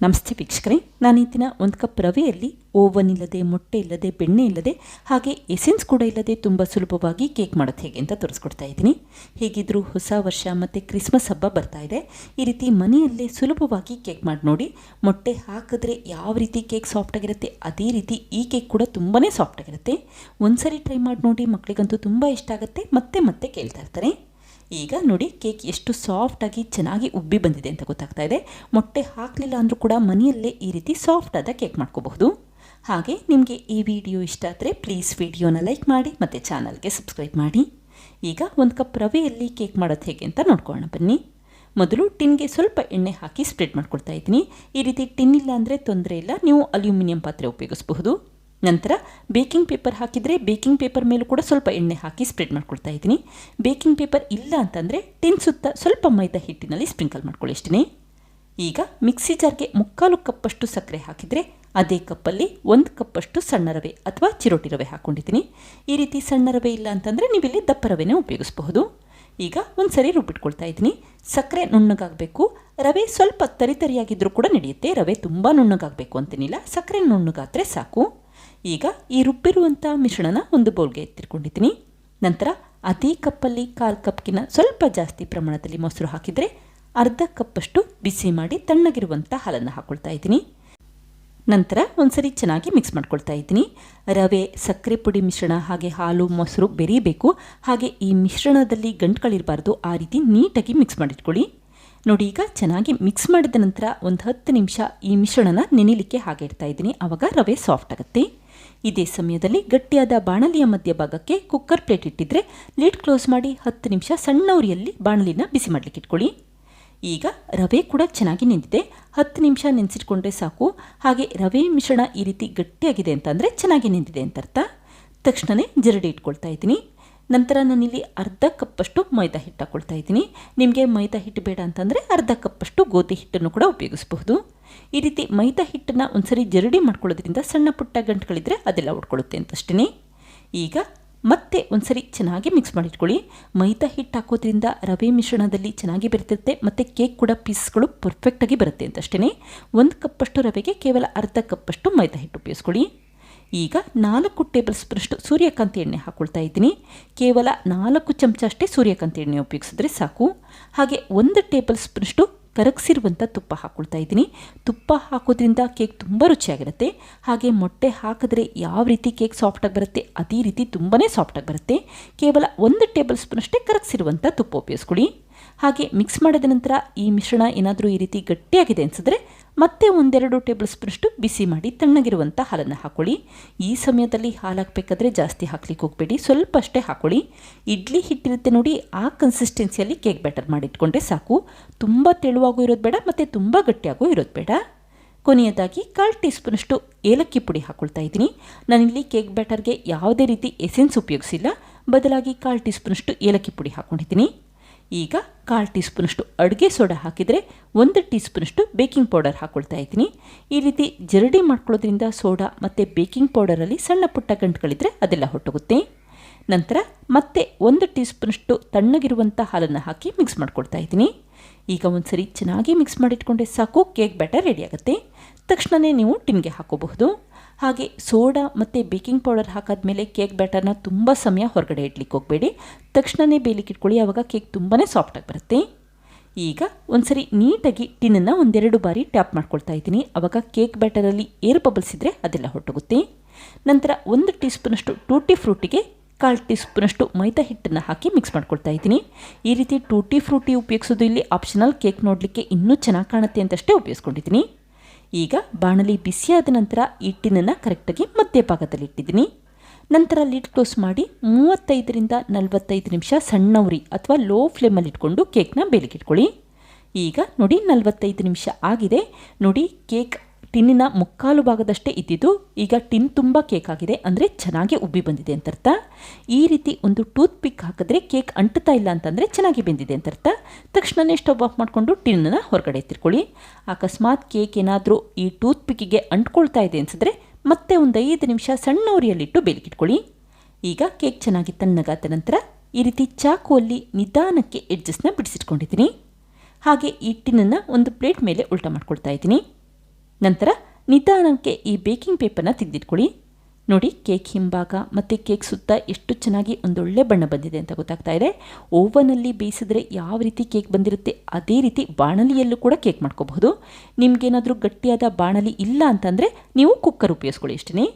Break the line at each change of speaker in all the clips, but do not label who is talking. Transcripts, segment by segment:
ನಮಸ್ತೆ ವೀಕ್ಷಕರೇ, ನಾನು ಈ ದಿನ ಒಂದು ಕಪ್ ರವೆಯಲ್ಲಿ ಓವನ್ ಇಲ್ಲದೆ, ಮೊಟ್ಟೆ ಇಲ್ಲದೆ, ಬೆಣ್ಣೆ ಇಲ್ಲದೆ, ಹಾಗೆ ಎಸೆನ್ಸ್ ಕೂಡ ಇಲ್ಲದೆ ತುಂಬ ಸುಲಭವಾಗಿ ಕೇಕ್ ಮಾಡೋದು ಹೇಗೆ ಅಂತ ತೋರಿಸ್ಕೊಡ್ತಾ ಇದ್ದೀನಿ. ಹೇಗಿದ್ದರೂ ಹೊಸ ವರ್ಷ ಮತ್ತು ಕ್ರಿಸ್ಮಸ್ ಹಬ್ಬ ಬರ್ತಾ ಇದೆ. ಈ ರೀತಿ ಮನೆಯಲ್ಲೇ ಸುಲಭವಾಗಿ ಕೇಕ್ ಮಾಡಿ ನೋಡಿ. ಮೊಟ್ಟೆ ಹಾಕಿದ್ರೆ ಯಾವ ರೀತಿ ಕೇಕ್ ಸಾಫ್ಟಾಗಿರುತ್ತೆ ಅದೇ ರೀತಿ ಈ ಕೇಕ್ ಕೂಡ ತುಂಬಾ ಸಾಫ್ಟಾಗಿರುತ್ತೆ. ಒಂದ್ಸರಿ ಟ್ರೈ ಮಾಡಿ ನೋಡಿ, ಮಕ್ಕಳಿಗಂತೂ ತುಂಬ ಇಷ್ಟ ಆಗುತ್ತೆ, ಮತ್ತೆ ಮತ್ತೆ ಕೇಳ್ತಾ ಇರ್ತಾರೆ. ಈಗ ನೋಡಿ, ಕೇಕ್ ಎಷ್ಟು ಸಾಫ್ಟಾಗಿ ಚೆನ್ನಾಗಿ ಉಬ್ಬಿ ಬಂದಿದೆ ಅಂತ ಗೊತ್ತಾಗ್ತಾ ಇದೆ. ಮೊಟ್ಟೆ ಹಾಕಲಿಲ್ಲ ಅಂದರೂ ಕೂಡ ಮನೆಯಲ್ಲೇ ಈ ರೀತಿ ಸಾಫ್ಟಾದ ಕೇಕ್ ಮಾಡ್ಕೋಬಹುದು. ಹಾಗೆ ನಿಮಗೆ ಈ ವಿಡಿಯೋ ಇಷ್ಟ ಆದರೆ ಪ್ಲೀಸ್ ವಿಡಿಯೋನ ಲೈಕ್ ಮಾಡಿ ಮತ್ತು ಚಾನಲ್ಗೆ ಸಬ್ಸ್ಕ್ರೈಬ್ ಮಾಡಿ. ಈಗ ಒಂದು ಕಪ್ ರವೆಯಲ್ಲಿ ಕೇಕ್ ಮಾಡೋದು ಹೇಗೆ ಅಂತ ನೋಡ್ಕೊಳ್ಳೋಣ ಬನ್ನಿ. ಮೊದಲು ಟಿನ್ಗೆ ಸ್ವಲ್ಪ ಎಣ್ಣೆ ಹಾಕಿ ಸ್ಪ್ರೆಡ್ ಮಾಡ್ಕೊಳ್ತಾ ಇದ್ದೀನಿ. ಈ ರೀತಿ ಟಿನ್ ಇಲ್ಲ ಅಂದರೆ ತೊಂದರೆ ಇಲ್ಲ, ನೀವು ಅಲ್ಯೂಮಿನಿಯಂ ಪಾತ್ರೆ ಉಪಯೋಗಿಸಬಹುದು. ನಂತರ ಬೇಕಿಂಗ್ ಪೇಪರ್ ಹಾಕಿದರೆ ಬೇಕಿಂಗ್ ಪೇಪರ್ ಮೇಲೂ ಕೂಡ ಸ್ವಲ್ಪ ಎಣ್ಣೆ ಹಾಕಿ ಸ್ಪ್ರೆಡ್ ಮಾಡ್ಕೊಳ್ತಾ ಇದ್ದೀನಿ. ಬೇಕಿಂಗ್ ಪೇಪರ್ ಇಲ್ಲ ಅಂತಂದರೆ ಟಿನ್ ಸುತ್ತ ಸ್ವಲ್ಪ ಮೈದಾ ಹಿಟ್ಟಿನಲ್ಲಿ ಸ್ಪ್ರಿಂಕಲ್ ಮಾಡ್ಕೊಳ್ಳಿ ಅಷ್ಟೇ. ಈಗ ಮಿಕ್ಸಿ ಜಾರ್ಗೆ 3/4 ಕಪ್ಪಷ್ಟು ಸಕ್ಕರೆ ಹಾಕಿದರೆ ಅದೇ ಕಪ್ಪಲ್ಲಿ 1 ಕಪ್ಪಷ್ಟು ಸಣ್ಣ ರವೆ ಅಥವಾ ಚಿರೋಟಿ ರವೆ ಹಾಕ್ಕೊಂಡಿದ್ದೀನಿ. ಈ ರೀತಿ ಸಣ್ಣ ರವೆ ಇಲ್ಲ ಅಂತಂದರೆ ನೀವಿಲ್ಲಿ ದಪ್ಪ ರವೆನೇ ಉಪಯೋಗಿಸಬಹುದು. ಈಗ ಒಂದು ಸರಿ ರುಬ್ಬಿಟ್ಕೊಳ್ತಾ ಇದ್ದೀನಿ. ಸಕ್ಕರೆ ನುಣ್ಣಗಾಗಬೇಕು, ರವೆ ಸ್ವಲ್ಪ ತರಿತರಿಯಾಗಿದ್ದರೂ ಕೂಡ ನಡೆಯುತ್ತೆ. ರವೆ ತುಂಬ ನುಣ್ಣಗಾಗಬೇಕು ಅಂತೇನಿಲ್ಲ, ಸಕ್ಕರೆ ನುಣ್ಣಗಾದರೆ ಸಾಕು. ಈಗ ಈ ರುಬ್ಬಿರುವಂಥ ಮಿಶ್ರಣನ ಒಂದು ಬೌಲ್ಗೆ ಎತ್ತಿಟ್ಕೊಂಡಿದ್ದೀನಿ. ನಂತರ ಅದೇ ಕಪ್ಪಲ್ಲಿ 1/4 ಕಪ್ಗಿನ ಸ್ವಲ್ಪ ಜಾಸ್ತಿ ಪ್ರಮಾಣದಲ್ಲಿ ಮೊಸರು ಹಾಕಿದರೆ ಅರ್ಧ ಕಪ್ಪಷ್ಟು ಬಿಸಿ ಮಾಡಿ ತಣ್ಣಗಿರುವಂಥ ಹಾಲನ್ನು ಹಾಕ್ಕೊಳ್ತಾ ಇದ್ದೀನಿ. ನಂತರ ಒಂದ್ಸರಿ ಚೆನ್ನಾಗಿ ಮಿಕ್ಸ್ ಮಾಡ್ಕೊಳ್ತಾ ಇದ್ದೀನಿ. ರವೆ, ಸಕ್ಕರೆ ಪುಡಿ ಮಿಶ್ರಣ ಹಾಗೆ ಹಾಲು, ಮೊಸರು ಬೆರೀಬೇಕು. ಹಾಗೆ ಈ ಮಿಶ್ರಣದಲ್ಲಿ ಗಂಟುಗಳಿರಬಾರ್ದು, ಆ ರೀತಿ ನೀಟಾಗಿ ಮಿಕ್ಸ್ ಮಾಡಿಟ್ಕೊಳ್ಳಿ. ನೋಡಿ, ಈಗ ಚೆನ್ನಾಗಿ ಮಿಕ್ಸ್ ಮಾಡಿದ ನಂತರ ಒಂದು 10 ನಿಮಿಷ ಈ ಮಿಶ್ರಣನ ನೆನೆಯಲಿಕ್ಕೆ ಹಾಗೆ ಇಡ್ತಾ ಇದ್ದೀನಿ. ಆವಾಗ ರವೆ ಸಾಫ್ಟ್ ಆಗುತ್ತೆ. ಇದೇ ಸಮಯದಲ್ಲಿ ಗಟ್ಟಿಯಾದ ಬಾಣಲಿಯ ಮಧ್ಯಭಾಗಕ್ಕೆ ಕುಕ್ಕರ್ ಪ್ಲೇಟ್ ಇಟ್ಟಿದ್ರೆ ಲಿಡ್ ಕ್ಲೋಸ್ ಮಾಡಿ 10 ನಿಮಿಷ ಸಣ್ಣ ಉರಿಯಲ್ಲಿ ಬಾಣಲಿನ ಬಿಸಿ ಮಾಡಲಿಕ್ಕೆ ಇಟ್ಕೊಳ್ಳಿ. ಈಗ ರವೆ ಕೂಡ ಚೆನ್ನಾಗಿ ನೆಂದಿದೆ. 10 ನಿಮಿಷ ನೆನೆಸಿಟ್ಕೊಂಡ್ರೆ ಸಾಕು. ಹಾಗೆ ರವೆ ಮಿಶ್ರಣ ಈ ರೀತಿ ಗಟ್ಟಿಯಾಗಿದೆ ಅಂತಂದರೆ ಚೆನ್ನಾಗಿ ನೆಂದಿದೆ ಅಂತ ಅರ್ಥ. ತಕ್ಷಣವೇ ಜರಡಿ ಇಟ್ಕೊಳ್ತಾ ಇದ್ದೀನಿ. ನಂತರ ನಾನಿಲ್ಲಿ ಅರ್ಧ ಕಪ್ಪಷ್ಟು ಮೈದಾ ಹಿಟ್ಟು ಹಾಕ್ಕೊಳ್ತಾ ಇದ್ದೀನಿ. ನಿಮಗೆ ಮೈದಾ ಹಿಟ್ಟು ಬೇಡ ಅಂತಂದರೆ ಅರ್ಧ ಕಪ್ಪಷ್ಟು ಗೋಧಿ ಹಿಟ್ಟನ್ನು ಕೂಡ ಉಪಯೋಗಿಸಬಹುದು. ಈ ರೀತಿ ಮೈದಾ ಹಿಟ್ಟನ್ನು ಒಂದ್ಸರಿ ಜರಡಿ ಮಾಡ್ಕೊಳ್ಳೋದ್ರಿಂದ ಸಣ್ಣ ಪುಟ್ಟ ಗಂಟುಗಳಿದ್ರೆ ಅದೆಲ್ಲ ಉಟ್ಕೊಳ್ಳುತ್ತೆ ಅಂತಷ್ಟೇ. ಈಗ ಮತ್ತೆ ಒಂದ್ಸರಿ ಚೆನ್ನಾಗಿ ಮಿಕ್ಸ್ ಮಾಡಿಟ್ಕೊಳ್ಳಿ. ಮೈದಾ ಹಿಟ್ಟು ಹಾಕೋದ್ರಿಂದ ರವೆ ಮಿಶ್ರಣದಲ್ಲಿ ಚೆನ್ನಾಗಿ ಬೆರೆತಿರುತ್ತೆ ಮತ್ತು ಕೇಕ್ ಕೂಡ ಪೀಸ್ಗಳು ಪರ್ಫೆಕ್ಟಾಗಿ ಬರುತ್ತೆ ಅಂತಷ್ಟೇ. 1 ಕಪ್ಪಷ್ಟು ರವೆಗೆ ಕೇವಲ ಅರ್ಧ ಕಪ್ಪಷ್ಟು ಮೈದಾ ಹಿಟ್ಟು ಉಪಯೋಗಿಸ್ಕೊಳ್ಳಿ. ಈಗ 4 ಟೇಬಲ್ ಸ್ಪೂನಷ್ಟು ಸೂರ್ಯಕಾಂತಿ ಎಣ್ಣೆ ಹಾಕ್ಕೊಳ್ತಾ ಇದ್ದೀನಿ. ಕೇವಲ 4 ಚಮಚ ಅಷ್ಟೇ ಸೂರ್ಯಕಾಂತಿ ಎಣ್ಣೆ ಉಪಯೋಗಿಸಿದ್ರೆ ಸಾಕು. ಹಾಗೆ 1 ಟೇಬಲ್ ಸ್ಪೂನಷ್ಟು ಕರಗಿಸಿರುವಂಥ ತುಪ್ಪ ಹಾಕ್ಕೊಳ್ತಾ ಇದ್ದೀನಿ. ತುಪ್ಪ ಹಾಕೋದ್ರಿಂದ ಕೇಕ್ ತುಂಬ ರುಚಿಯಾಗಿರುತ್ತೆ. ಹಾಗೆ ಮೊಟ್ಟೆ ಹಾಕಿದ್ರೆ ಯಾವ ರೀತಿ ಕೇಕ್ ಸಾಫ್ಟಾಗಿ ಬರುತ್ತೆ ಅದೇ ರೀತಿ ತುಂಬಾ ಸಾಫ್ಟಾಗಿ ಬರುತ್ತೆ. ಕೇವಲ 1 ಟೇಬಲ್ ಸ್ಪೂನಷ್ಟೇ ಕರಗಿಸಿರುವಂಥ ತುಪ್ಪ ಉಪಯೋಗಿಸ್ಕೊಳ್ಳಿ. ಹಾಗೆ ಮಿಕ್ಸ್ ಮಾಡಿದ ನಂತರ ಈ ಮಿಶ್ರಣ ಏನಾದರೂ ಈ ರೀತಿ ಗಟ್ಟಿಯಾಗಿದೆ ಅನಿಸಿದ್ರೆ ಮತ್ತೆ 1-2 ಟೇಬಲ್ ಸ್ಪೂನಷ್ಟು ಬಿಸಿ ಮಾಡಿ ತಣ್ಣಗಿರುವಂಥ ಹಾಲನ್ನು ಹಾಕ್ಕೊಳ್ಳಿ. ಈ ಸಮಯದಲ್ಲಿ ಹಾಲು ಹಾಕಬೇಕಾದ್ರೆ ಜಾಸ್ತಿ ಹಾಕ್ಲಿಕ್ಕೆ ಹೋಗಬೇಡಿ, ಸ್ವಲ್ಪ ಅಷ್ಟೇ ಹಾಕ್ಕೊಳ್ಳಿ. ಇಡ್ಲಿ ಹಿಟ್ಟಿರುತ್ತೆ ನೋಡಿ, ಆ ಕನ್ಸಿಸ್ಟೆನ್ಸಿಯಲ್ಲಿ ಕೇಕ್ ಬ್ಯಾಟರ್ ಮಾಡಿಟ್ಕೊಂಡ್ರೆ ಸಾಕು. ತುಂಬ ತೆಳುವಾಗೂ ಇರೋದು ಬೇಡ ಮತ್ತು ತುಂಬ ಗಟ್ಟಿಯಾಗೂ ಇರೋದು ಬೇಡ. ಕೊನೆಯದಾಗಿ 1/4 ಟೀ ಸ್ಪೂನಷ್ಟು ಏಲಕ್ಕಿ ಪುಡಿ ಹಾಕ್ಕೊಳ್ತಾ ಇದ್ದೀನಿ. ನಾನಿಲ್ಲಿ ಕೇಕ್ ಬ್ಯಾಟರ್ಗೆ ಯಾವುದೇ ರೀತಿ ಎಸೆನ್ಸ್ ಉಪಯೋಗಿಸಿಲ್ಲ, ಬದಲಾಗಿ 1/4 ಟೀ ಸ್ಪೂನಷ್ಟು ಏಲಕ್ಕಿ ಪುಡಿ ಹಾಕ್ಕೊಂಡಿದ್ದೀನಿ. ಈಗ 1/4 ಟೀ ಸ್ಪೂನಷ್ಟು ಅಡುಗೆ ಸೋಡಾ ಹಾಕಿದರೆ 1 ಟೀ ಸ್ಪೂನಷ್ಟು ಬೇಕಿಂಗ್ ಪೌಡರ್ ಹಾಕ್ಕೊಳ್ತಾ ಇದ್ದೀನಿ. ಈ ರೀತಿ ಜರಡಿ ಮಾಡ್ಕೊಳ್ಳೋದ್ರಿಂದ ಸೋಡಾ ಮತ್ತು ಬೇಕಿಂಗ್ ಪೌಡರಲ್ಲಿ ಸಣ್ಣ ಪುಟ್ಟ ಗಂಟುಗಳಿದ್ರೆ ಅದೆಲ್ಲ ಹೊಟ್ಟೋಗುತ್ತೆ. ನಂತರ ಮತ್ತೆ 1 ಟೀ ಸ್ಪೂನಷ್ಟು ತಣ್ಣಗಿರುವಂಥ ಹಾಲನ್ನು ಹಾಕಿ ಮಿಕ್ಸ್ ಮಾಡ್ಕೊಳ್ತಾ ಇದ್ದೀನಿ. ಈಗ ಒಂದ್ಸರಿ ಚೆನ್ನಾಗಿ ಮಿಕ್ಸ್ ಮಾಡಿಟ್ಕೊಂಡ್ರೆ ಸಾಕು, ಕೇಕ್ ಬ್ಯಾಟರ್ ರೆಡಿ ಆಗುತ್ತೆ. ತಕ್ಷಣವೇ ನೀವು ಟಿನ್ಗೆ ಹಾಕೋಬಹುದು. ಹಾಗೆ ಸೋಡಾ ಮತ್ತು ಬೇಕಿಂಗ್ ಪೌಡರ್ ಹಾಕಾದ್ಮೇಲೆ ಕೇಕ್ ಬ್ಯಾಟರ್ನ ತುಂಬ ಸಮಯ ಹೊರಗಡೆ ಇಡ್ಲಿಕ್ಕೆ ಹೋಗಬೇಡಿ, ತಕ್ಷಣವೇ ಬೇಯಲಿಕ್ಕೆ ಇಟ್ಕೊಳ್ಳಿ. ಆವಾಗ ಕೇಕ್ ತುಂಬಾ ಸಾಫ್ಟಾಗಿ ಬರುತ್ತೆ. ಈಗ ಒಂದ್ಸರಿ ನೀಟಾಗಿ ಟಿನ್ನನ್ನು 1-2 ಬಾರಿ ಟ್ಯಾಪ್ ಮಾಡ್ಕೊಳ್ತಾ ಇದ್ದೀನಿ. ಆವಾಗ ಕೇಕ್ ಬ್ಯಾಟರಲ್ಲಿ ಏರ್ ಬಬಲ್ಸ್ ಇದ್ದರೆ ಅದೆಲ್ಲ ಹೊಟ್ಟೋಗುತ್ತೆ. ನಂತರ 1 ಟೀ ಸ್ಪೂನಷ್ಟು ಟೂಟಿ ಫ್ರೂಟಿಗೆ 1/4 ಟೀ ಸ್ಪೂನಷ್ಟು ಮೈದಾ ಹಿಟ್ಟನ್ನು ಹಾಕಿ ಮಿಕ್ಸ್ ಮಾಡ್ಕೊಳ್ತಾ ಇದ್ದೀನಿ. ಈ ರೀತಿ ಟೂಟಿ ಫ್ರೂಟಿ ಉಪಯೋಗಿಸೋದು ಇಲ್ಲಿ ಆಪ್ಷನಲ್, ಕೇಕ್ ನೋಡಲಿಕ್ಕೆ ಇನ್ನೂ ಚೆನ್ನಾಗಿ ಕಾಣುತ್ತೆ ಅಂತಷ್ಟೇ ಉಪಯೋಗಿಸ್ಕೊಂಡಿದ್ದೀನಿ. ಈಗ ಬಾಣಲಿ ಬಿಸಿಯಾದ ನಂತರ ಈ ಟಿನ್ನನ್ನು ಕರೆಕ್ಟಾಗಿ ಮಧ್ಯಭಾಗದಲ್ಲಿ ಇಟ್ಟಿದ್ದೀನಿ. ನಂತರ ಲಿಡ್ ಕ್ಲೋಸ್ ಮಾಡಿ 35ರಿಂದ 45 ನಿಮಿಷ ಸಣ್ಣ ಉರಿ ಅಥವಾ ಲೋ ಫ್ಲೇಮಲ್ಲಿ ಇಟ್ಕೊಂಡು ಕೇಕ್ನ ಬೇಯಲಿಕ್ಕೆ ಇಟ್ಕೊಳ್ಳಿ. ಈಗ ನೋಡಿ 45 ನಿಮಿಷ ಆಗಿದೆ. ನೋಡಿ, ಕೇಕ್ ಟಿನ್ನಿನ 3/4 ಭಾಗದಷ್ಟೇ ಇದ್ದಿದ್ದು ಈಗ ಟಿನ್ ತುಂಬ ಕೇಕ್ ಆಗಿದೆ, ಅಂದರೆ ಚೆನ್ನಾಗಿ ಉಬ್ಬಿ ಬಂದಿದೆ ಅಂತ ಅರ್ಥ. ಈ ರೀತಿ ಒಂದು ಟೂತ್ ಪಿಕ್ ಹಾಕಿದ್ರೆ ಕೇಕ್ ಅಂಟುತ್ತಾ ಇಲ್ಲ ಅಂತಂದರೆ ಚೆನ್ನಾಗಿ ಬೆಂದಿದೆ ಅಂತ ಅರ್ಥ. ತಕ್ಷಣವೇ ಸ್ಟವ್ ಆಫ್ ಮಾಡಿಕೊಂಡು ಟಿನ್ನನ್ನು ಹೊರಗಡೆ ಎತ್ತಿಟ್ಕೊಳ್ಳಿ. ಅಕಸ್ಮಾತ್ ಕೇಕ್ ಏನಾದರೂ ಈ ಟೂತ್ ಪಿಕ್ಕಿಗೆ ಅಂಟ್ಕೊಳ್ತಾ ಇದೆ ಅನಿಸಿದ್ರೆ ಮತ್ತೆ ಒಂದು 5 ನಿಮಿಷ ಸಣ್ಣ ಉರಿಯಲ್ಲಿಟ್ಟು ಬೇಯಲಿಕ್ಕೆ ಇಟ್ಕೊಳ್ಳಿ. ಈಗ ಕೇಕ್ ಚೆನ್ನಾಗಿ ತಣ್ಣಗಾದ ನಂತರ ಈ ರೀತಿ ಚಾಕುವಲ್ಲಿ ನಿಧಾನಕ್ಕೆ ಎಡ್ಜಸ್ನ ಬಿಡಿಸಿಟ್ಕೊಂಡಿದ್ದೀನಿ. ಹಾಗೆ ಈ ಟಿನ್ನನ್ನು ಒಂದು ಪ್ಲೇಟ್ ಮೇಲೆ ಉಲ್ಟಾ ಮಾಡ್ಕೊಳ್ತಾ ಇದ್ದೀನಿ. ನಂತರ ನಿಧಾನಕ್ಕೆ ಈ ಬೇಕಿಂಗ್ ಪೇಪರ್ನ ತೆಗೆದಿಟ್ಕೊಳ್ಳಿ. ನೋಡಿ, ಕೇಕ್ ಹಿಂಭಾಗ ಮತ್ತು ಕೇಕ್ ಸುತ್ತ ಎಷ್ಟು ಚೆನ್ನಾಗಿ ಒಂದೊಳ್ಳೆ ಬಣ್ಣ ಬಂದಿದೆ ಅಂತ ಗೊತ್ತಾಗ್ತಾ ಇದೆ. ಓವನಲ್ಲಿ ಬೇಯಿಸಿದ್ರೆ ಯಾವ ರೀತಿ ಕೇಕ್ ಬಂದಿರುತ್ತೆ ಅದೇ ರೀತಿ ಬಾಣಲಿಯಲ್ಲೂ ಕೂಡ ಕೇಕ್ ಮಾಡ್ಕೋಬಹುದು. ನಿಮಗೇನಾದರೂ ಗಟ್ಟಿಯಾದ ಬಾಣಲಿ ಇಲ್ಲ ಅಂತಂದರೆ ನೀವು ಕುಕ್ಕರ್ ಉಪಯೋಗಿಸ್ಕೊಳ್ಳಿ ಅಷ್ಟೇ.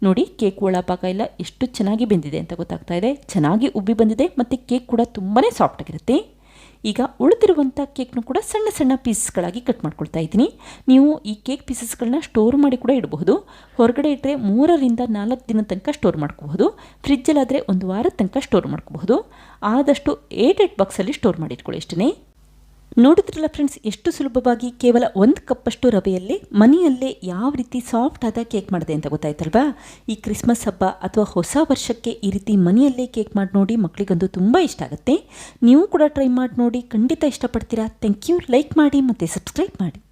ನೋಡಿ, ಕೇಕ್ ಒಳಭಾಗ ಎಲ್ಲ ಎಷ್ಟು ಚೆನ್ನಾಗಿ ಬೆಂದಿದೆ ಅಂತ ಗೊತ್ತಾಗ್ತಾ ಇದೆ. ಚೆನ್ನಾಗಿ ಉಬ್ಬಿ ಬಂದಿದೆ ಮತ್ತು ಕೇಕ್ ಕೂಡ ತುಂಬಾ ಸಾಫ್ಟಾಗಿರುತ್ತೆ. ಈಗ ಉಳಿದಿರುವಂಥ ಕೇಕ್ನು ಕೂಡ ಸಣ್ಣ ಸಣ್ಣ ಪೀಸಸ್ಗಳಾಗಿ ಕಟ್ ಮಾಡ್ಕೊಳ್ತಾ ಇದ್ದೀನಿ. ನೀವು ಈ ಕೇಕ್ ಪೀಸಸ್ಗಳನ್ನ ಸ್ಟೋರ್ ಮಾಡಿ ಕೂಡ ಇಡಬಹುದು. ಹೊರಗಡೆ ಇಟ್ಟರೆ 3 ರಿಂದ 4 ದಿನದ ತನಕ ಸ್ಟೋರ್ ಮಾಡ್ಕೋಬಹುದು. ಫ್ರಿಜ್ಜಲ್ಲಾದರೆ 1 ವಾರದ ತನಕ ಸ್ಟೋರ್ ಮಾಡ್ಕೋಬಹುದು. ಆದಷ್ಟು ಏರ್ಟೈಟ್ ಬಾಕ್ಸಲ್ಲಿ ಸ್ಟೋರ್ ಮಾಡಿ ಇಟ್ಕೊಳ್ಳಿ ಅಷ್ಟೇ. ನೋಡಿದ್ರಲ್ಲ ಫ್ರೆಂಡ್ಸ್, ಎಷ್ಟು ಸುಲಭವಾಗಿ ಕೇವಲ 1 ಕಪ್ಪಷ್ಟು ರವೆಯಲ್ಲಿ ಮನೆಯಲ್ಲೇ ಯಾವ ರೀತಿ ಸಾಫ್ಟ್ ಆದ ಕೇಕ್ ಮಾಡಿದೆ ಅಂತ ಗೊತ್ತಾಯ್ತಲ್ವಾ. ಈ ಕ್ರಿಸ್ಮಸ್ ಹಬ್ಬ ಅಥವಾ ಹೊಸ ವರ್ಷಕ್ಕೆ ಈ ರೀತಿ ಮನೆಯಲ್ಲೇ ಕೇಕ್ ಮಾಡಿ ನೋಡಿ, ಮಕ್ಕಳಿಗಂತೂ ತುಂಬ ಇಷ್ಟ ಆಗುತ್ತೆ. ನೀವು ಕೂಡ ಟ್ರೈ ಮಾಡಿ ನೋಡಿ, ಖಂಡಿತ ಇಷ್ಟಪಡ್ತೀರಾ. Thank you. ಲೈಕ್ ಮಾಡಿ ಮತ್ತು ಸಬ್ಸ್ಕ್ರೈಬ್ ಮಾಡಿ.